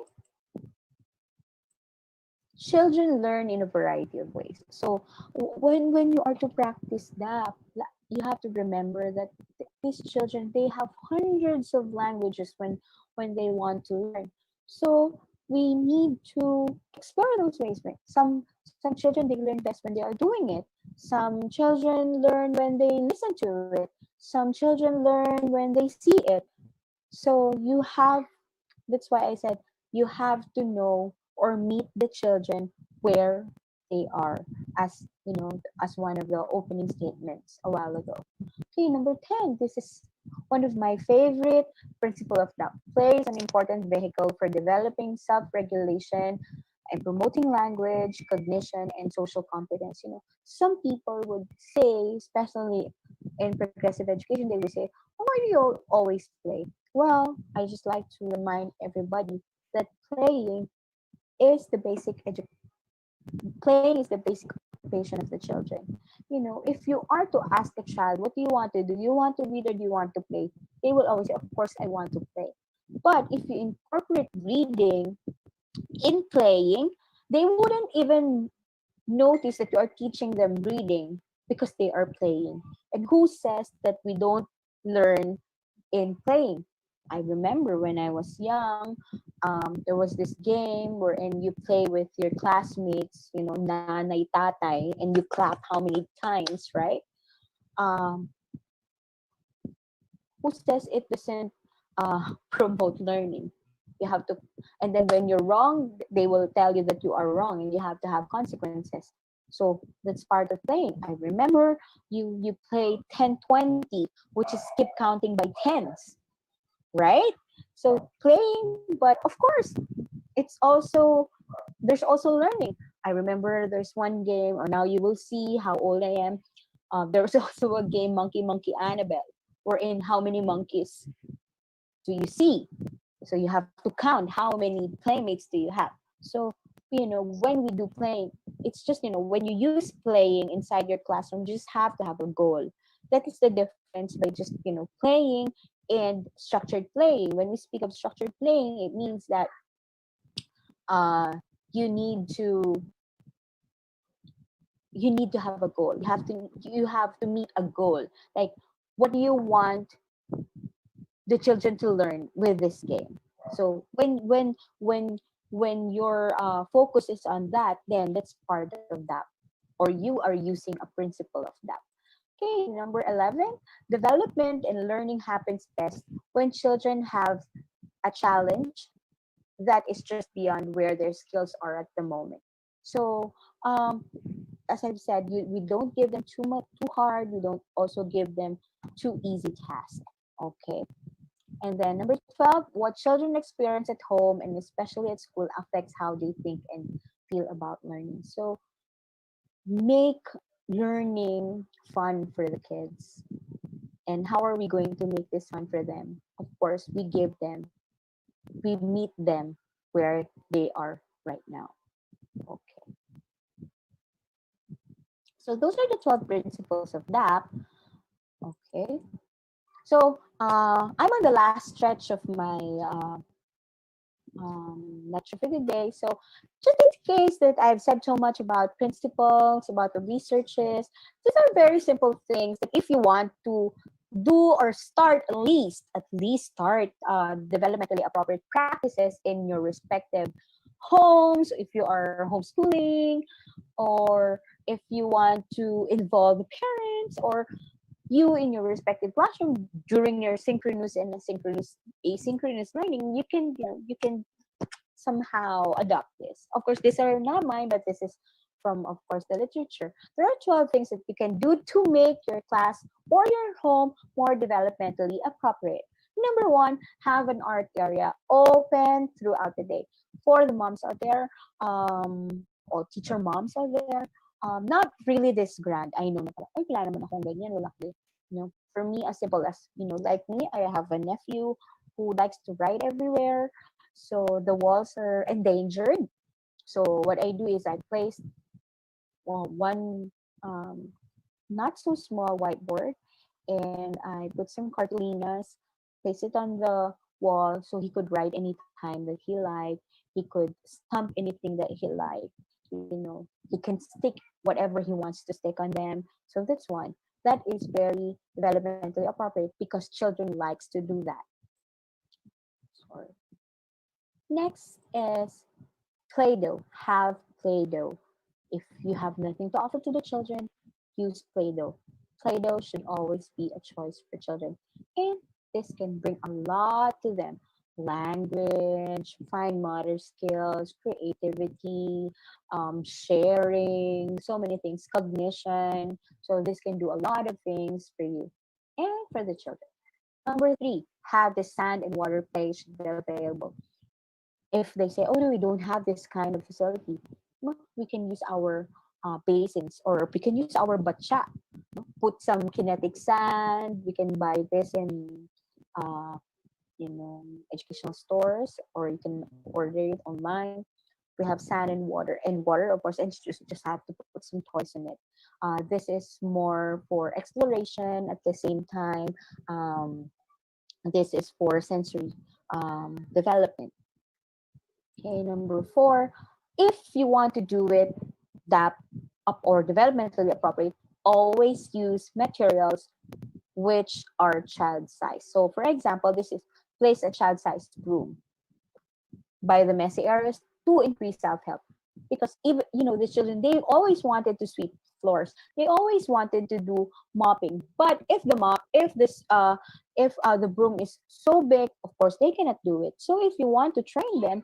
children learn in a variety of ways. So when you are to practice that, you have to remember that these children, they have hundreds of languages when they want to learn. So we need to explore those ways. Some children, they learn best when they are doing it. Some children learn when they listen to it. Some children learn when they see it. So that's why I said you have to know or meet the children where they are, as as one of the opening statements a while ago. Okay, number 10, this is one of my favorite principle of that. Play is an important vehicle for developing self-regulation and promoting language, cognition, and social competence. Some people would say, especially in progressive education, they would say, "Oh, why do you always play?" Well, I just like to remind everybody that is the basic playing is the basic occupation of the children. If you are to ask a child, what do you want to do? Do you want to read or do you want to play? they will always say, of course, I want to play. But if you incorporate reading in playing, they wouldn't even notice that you are teaching them reading because they are playing. And who says that we don't learn in playing? I remember when I was young, there was this game wherein you play with your classmates, nanay, tatay, and you clap how many times, right? Um, who says it doesn't promote learning? You have to, and then when you're wrong, they will tell you that you are wrong, and you have to have consequences. So that's part of playing. I remember you play 10-20, which is keep counting by tens, right? So playing, but of course, it's also there's also learning. I remember there's one game, or now you will see how old I am. There was also a game, Monkey Annabelle, wherein how many monkeys do you see? So you have to count how many playmates do you have. So, when we do playing, it's just, when you use playing inside your classroom, you just have to have a goal. That is the difference by just, playing and structured playing. When we speak of structured playing, it means that uh, you need to have a goal. You have to meet a goal. Like, what do you want the children to learn with this game? So when your focus is on that, then that's part of that, or you are using a principle of that. Okay, number 11, development and learning happens best when children have a challenge that is just beyond where their skills are at the moment. So, as I've said, we don't give them too hard. We don't also give them too easy tasks. Okay. And then number 12, what children experience at home and especially at school affects how they think and feel about learning. So make learning fun for the kids. And how are we going to make this fun for them? Of course, we meet them where they are right now. Okay. So those are the 12 principles of DAP. Okay. So I'm on the last stretch of my lecture for the day. So just in case that I've said so much about principles, about the researches, these are very simple things that if you want to do or start at least start developmentally appropriate practices in your respective homes, if you are homeschooling, or if you want to involve the parents or you in your respective classroom during your synchronous and asynchronous learning, you can somehow adopt this. Of course, these are not mine, but this is from, of course, the literature. There are 12 things that you can do to make your class or your home more developmentally appropriate. Number one, have an art area open throughout the day. For the moms out there, or teacher moms out there, not really this grand. I know na pala, ay, wala naman akong ganyan, wala ko. For me, as simple as, like me, I have a nephew who likes to write everywhere. So the walls are endangered. So what I do is I place one not so small whiteboard, and I put some cartulinas, place it on the wall so he could write anytime that he liked. He could stamp anything that he liked. He can stick whatever he wants to stick on them. So that's one. That is very developmentally appropriate because children likes to do that. Sorry. Next is Play-Doh. Have Play-Doh. If you have nothing to offer to the children, use Play-Doh. Play-Doh should always be a choice for children. And this can bring a lot to them. Language, fine motor skills, creativity, sharing, so many things, cognition. So this can do a lot of things for you and for the children. Number three, have the sand and water play should be available. If they say, oh no, we don't have this kind of facility, we can use our basins, or we can use our batcha. Put some kinetic sand. We can buy this in uh, educational stores, or you can order it online. We have sand and water, of course, and just have to put some toys in it. This is more for exploration at the same time. This is for sensory development. Okay, number 4, if you want to do it that up or developmentally appropriate, always use materials which are child size. So for example, this is place a child sized broom by the messy areas to increase self-help. Because even the children, they always wanted to sweep floors. They always wanted to do mopping. But if the broom is so big, of course they cannot do it. So if you want to train them,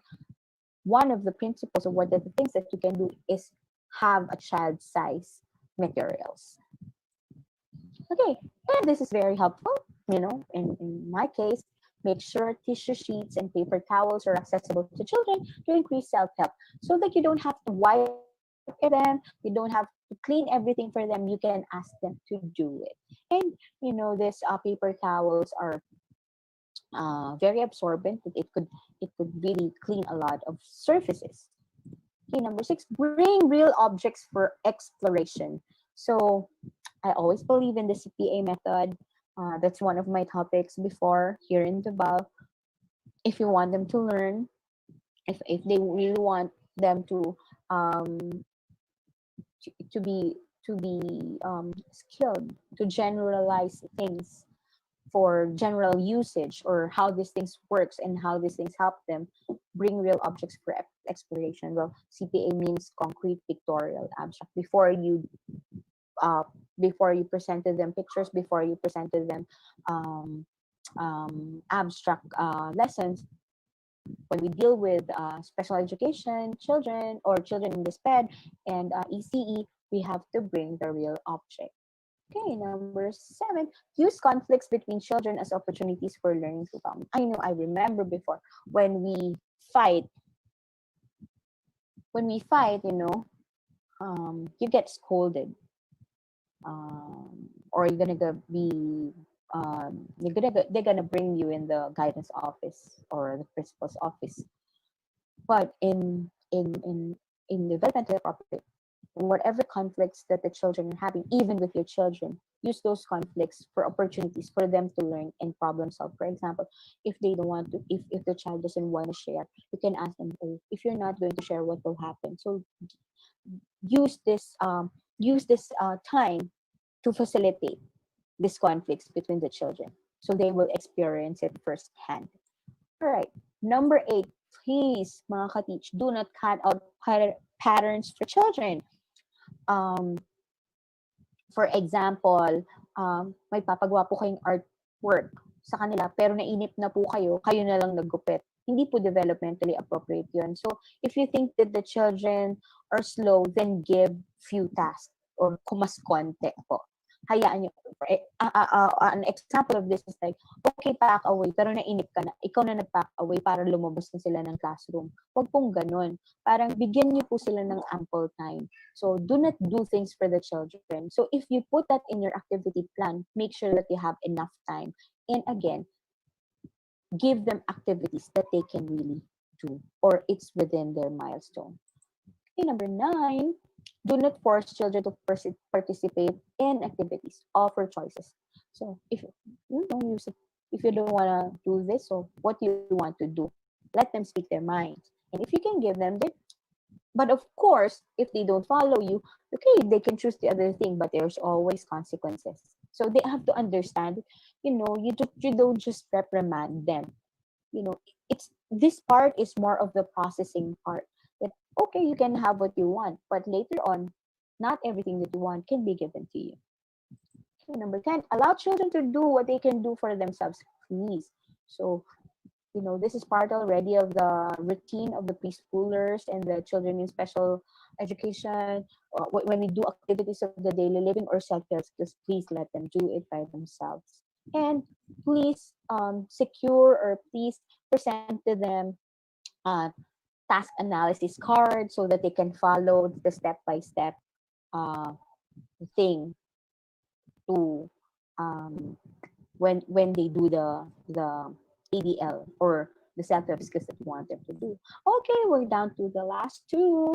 one of the principles of what are the things that you can do is have a child size materials. Okay, and this is very helpful. In my case, make sure tissue sheets and paper towels are accessible to children to increase self-help, so that you don't have to wipe them, you don't have to clean everything for them. You can ask them to do it. And these paper towels are very absorbent. It could really clean a lot of surfaces. Okay, number 6, bring real objects for exploration. So I always believe in the CPA method. That's one of my topics before here in Davao. If you want them to learn, if they really want them um, to be skilled, to generalize things for general usage, or how these things works and how these things help them, bring real objects for exploration. Well, CPA means concrete, pictorial, abstract. Uh, before you presented them pictures, before you presented them um, abstract lessons, when we deal with special education children or children in the SPED and ECE, we have to bring the real object. Okay, number 7, use conflicts between children as opportunities for learning to come. I remember before when we fight, you get scolded, or you're gonna be they're gonna bring you in the guidance office or the principal's office. But in developmental appropriate, whatever conflicts that the children are having, even with your children, use those conflicts for opportunities for them to learn and problem solve. For example, if they don't want to, if the child doesn't want to share, you can ask them, oh, if you're not going to share, what will happen? So use this time to facilitate these conflicts between the children, so they will experience it firsthand. All right. Number 8, please, mga ka-teach, do not cut out patterns for children. Um, for example, may papagawa po kayong artwork sa kanila, pero nainip na po kayo na lang naggupit. Hindi po developmentally appropriate yun. So, if you think that the children are slow, then give few tasks or kumas konti po. Hayaan nyo. An example of this is like, okay, pack away, pero nainip ka na. Ikaw na nag-pack away para lumabas na sila ng classroom. Huwag pong ganun. Parang bigyan nyo po sila ng ample time. So do not do things for the children. So if you put that in your activity plan, make sure that you have enough time. And again, give them activities that they can really do, or it's within their milestone. Okay, number 9, do not force children to participate in activities. Offer choices. So if if you don't want to do this, so what do you want to do? Let them speak their minds. And if you can give them that, but of course, if they don't follow you, okay, they can choose the other thing, but there's always consequences. So they have to understand, you don't just reprimand them. It's this part is more of the processing part. That okay, you can have what you want, but later on, not everything that you want can be given to you. Okay, number 10, allow children to do what they can do for themselves, please. So this is part already of the routine of the preschoolers and the children in special education. When we do activities of the daily living or self-help skills, please let them do it by themselves. And please secure or please present to them uh, task analysis cards so that they can follow the step-by-step uh, thing to um, when they do the ADL or the self-help skills that you want them to do. Okay, we're down to the last 2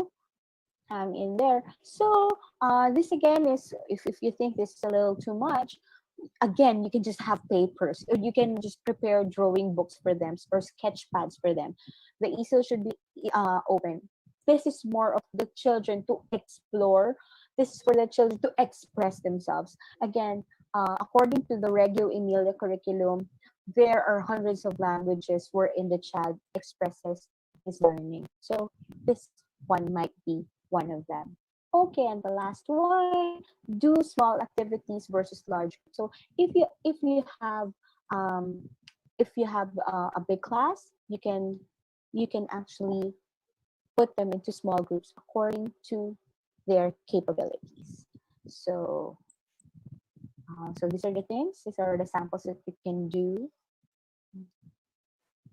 in there. So this again is, if you think this is a little too much, again, you can just have papers, or you can just prepare drawing books for them or sketch pads for them. The easel should be open. This is more of the children to explore. This is for the children to express themselves. Again, according to the Reggio Emilia curriculum, there are hundreds of languages wherein the child expresses his learning. So this one might be one of them. Okay, and the last one, do small activities versus large. So um, if you have a big class, you can actually put them into small groups according to their capabilities. So so these are the things. These are the samples that you can do.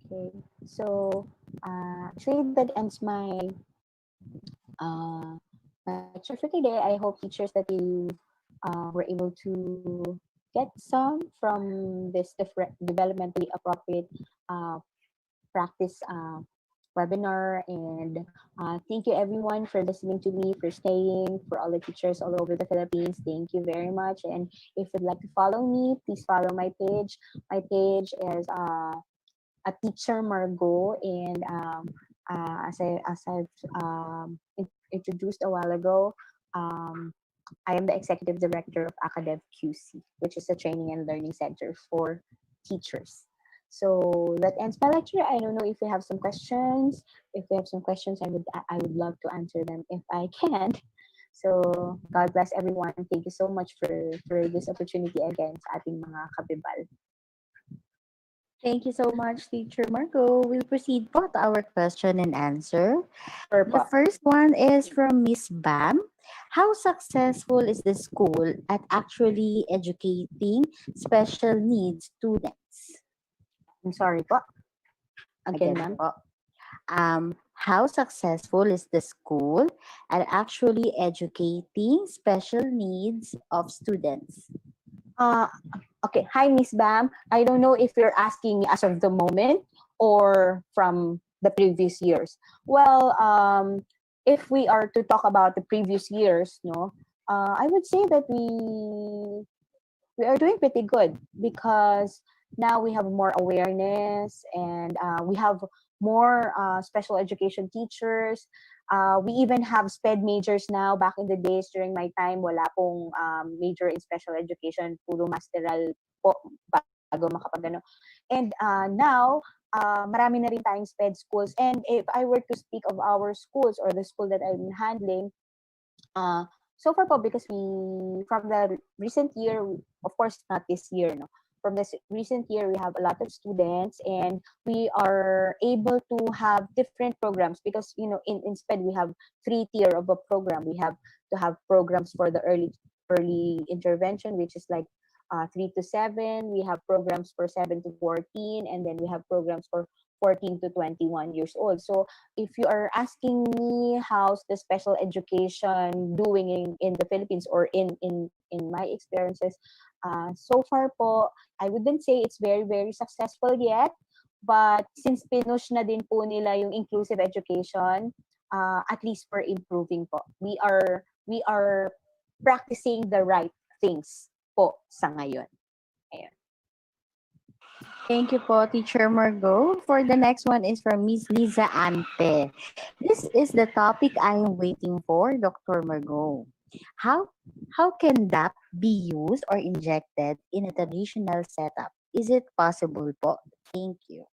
Okay, so actually that ends uh, my lecture for today. I hope teachers that you were able to get some from this different developmentally appropriate uh, practice webinar. And thank you everyone for listening to me, for staying, for all the teachers all over the Philippines. Thank you very much. And if you'd like to follow me, please follow my page. My page is a teacher Margaux, and as I've introduced a while ago, um, I am the executive director of Acadev QC, which is a training and learning center for teachers. So that ends my lecture. I don't know if you have some questions. If you have some questions, I would love to answer them if I can. So God bless everyone. Thank you so much for this opportunity again sa ating mga kabibal. Thank you so much, Teacher Marco. We'll proceed po to our question and answer. The Purple. first one is from Miss Bam. How successful is the school at actually educating special needs students? I'm sorry po. Again, Again ma'am. po. How successful is the school at actually educating special needs of students? Uh, okay. Hi, Miss Bam. I don't know if you're asking me as of the moment or from the previous years. Well, if we are to talk about the previous years, no, I would say that we are doing pretty good because now we have more awareness, and we have more special education teachers. We even have SPED majors now. Back in the days during my time, wala pong major in special education, puro masteral po bago makapagano. And now, marami na rin tayong SPED schools. And if I were to speak of our schools or the school that I'm handling, so far po, because we from the recent year, of course not this year, no, from this recent year we have a lot of students, and we are able to have different programs because in SPED we have three tier of a program. We have to have programs for the early intervention, which is like 3 to 7. We have programs for 7 to 14, and then we have programs for 14 to 21 years old. So if you are asking me how's the special education doing in the Philippines, or in my experiences, so far po, I wouldn't say it's very, very successful yet. But since pinush na din po nila yung inclusive education, at least we're improving po. We are practicing the right things po sa ngayon. Ayun. Thank you po, Teacher Margot. For the next one is from Miss Liza Ante. This is the topic I am waiting for, Dr. Margot. How how can DAP be used or injected in a traditional setup? Is it possible po? Thank you.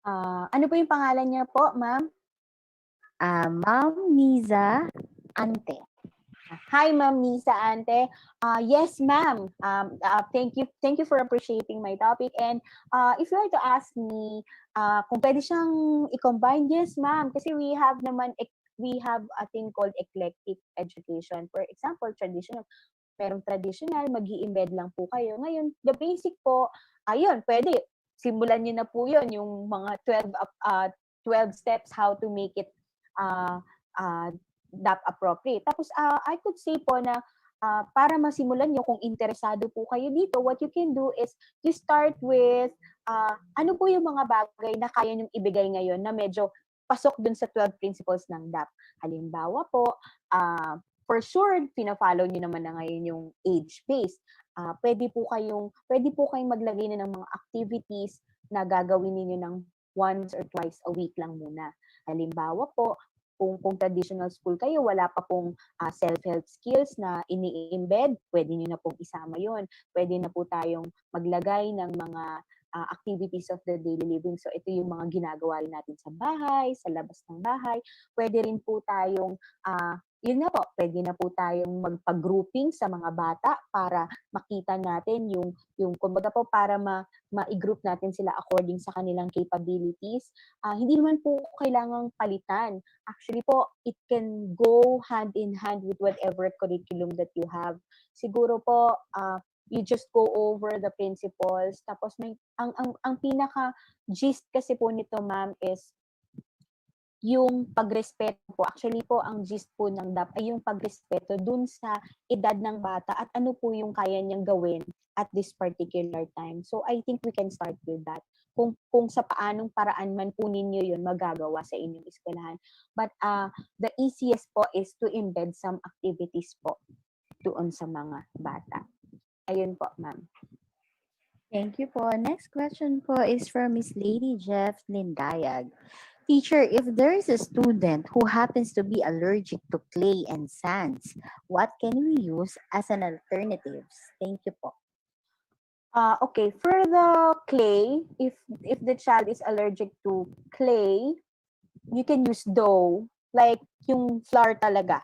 Ano po yung pangalan niya po, ma'am? Ma'am Niza Ante. Hi, Ma'am Nisa Ante. Yes, ma'am. Thank you for appreciating my topic. And if you were to ask me kung pwede siyang i-combine, yes, ma'am. Kasi we have a thing called eclectic education. For example, traditional. Merong traditional, mag-i-embed lang po kayo. Ngayon, the basic po, ayun, pwede. Simulan niyo na po yun, yung mga 12 steps how to make it uh, uh, DAP appropriate. Tapos, I could say po na para masimulan nyo, kung interesado po kayo dito, what you can do is you start with ano po yung mga bagay na kaya nyong ibigay ngayon na medyo pasok dun sa 12 principles ng DAP. Halimbawa po, for sure, pina-follow nyo naman na ngayon yung age-based. pwede po kayong maglagay na ng mga activities na gagawin ninyo ng once or twice a week lang muna. Halimbawa po, kung traditional school kayo, wala pa pong self-help skills na ini-embed, pwede nyo na pong isama yon. Pwede na po tayong maglagay ng mga activities of the daily living. So ito yung mga ginagawa rin natin sa bahay, sa labas ng bahay. Pwede rin po tayong yun na po, pwede na po tayong magpag-grouping sa mga bata para makita natin yung kumbaga po para ma-group natin sila according sa kanilang capabilities. Hindi naman po kailangang palitan. Actually po, it can go hand in hand with whatever curriculum that you have. Siguro po, you just go over the principles. Tapos ang pinaka gist kasi po nito, ma'am, is yung pagrespeto po. Actually po, ang gist po ng DAP ay yung pagrespeto dun sa edad ng bata at ano po yung kaya niyang gawin at this particular time. So I think we can start with that. Kung sa paanong paraan man po ninyo yun magagawa sa inyong eskwelahan. But the easiest po is to embed some activities po doon sa mga bata. Ayun po, ma'am. Thank you po. Next question po is from Miss Lady Jeff Lindayag. Teacher, if there is a student who happens to be allergic to clay and sands, what can we use as an alternative? Thank you po. Okay, for the clay, if the child is allergic to clay, you can use dough, like yung flour talaga.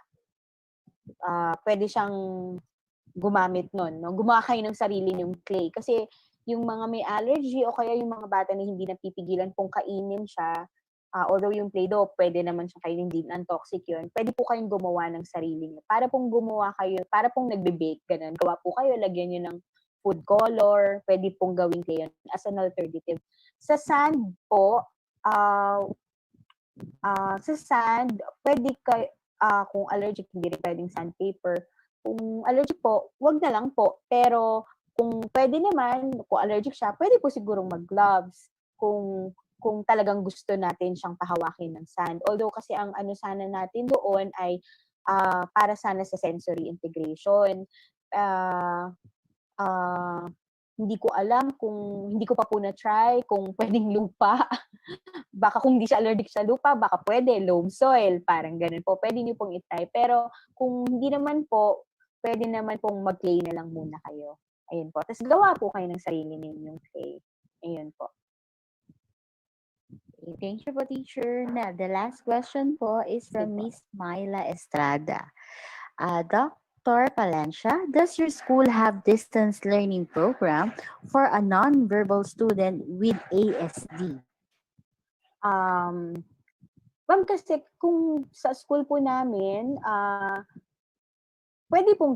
Pwede siyang gumamit nun, no? Gumawa kayo ng sarili yung clay. Kasi yung mga may allergy o kaya yung mga bata na hindi napipigilan kung kainin siya, although yung Play-Doh, pwede naman siya kainin, hindi non-toxic yun. Pwede po kayong gumawa ng sarili niyo. Para pong gumawa kayo, para pong nagbe-bake, ganun. Gawa po kayo, lagyan niyo ng food color, pwede pong gawin kayo as an alternative. Sa sand po, sa sand, pwede kayo, kung allergic, hindi rin pwedeng sandpaper. Kung allergic po, wag na lang po. Pero kung pwede naman, kung allergic siya, pwede po sigurong mag-gloves. Kung talagang gusto natin siyang pahawakin ng sand. Although kasi ang ano sana natin doon ay para sana sa sensory integration. Hindi ko alam hindi ko pa po na-try kung pwedeng lupa. Baka kung hindi siya allergic sa lupa, baka pwede loam soil, parang ganun po. Pwede niyo pong i-try. Pero kung hindi naman po, pwede naman pong mag-clay na lang muna kayo. Ayun po. Tapos gawa po kayo ng sarili ninyong clay. Ayun po. Thank you po, teacher. Na, the last question po is from Miss Myla Estrada. Dr. Palencia, does your school have distance learning program for a non-verbal student with ASD? Ma'am, kasi kung sa school po namin, pwede pong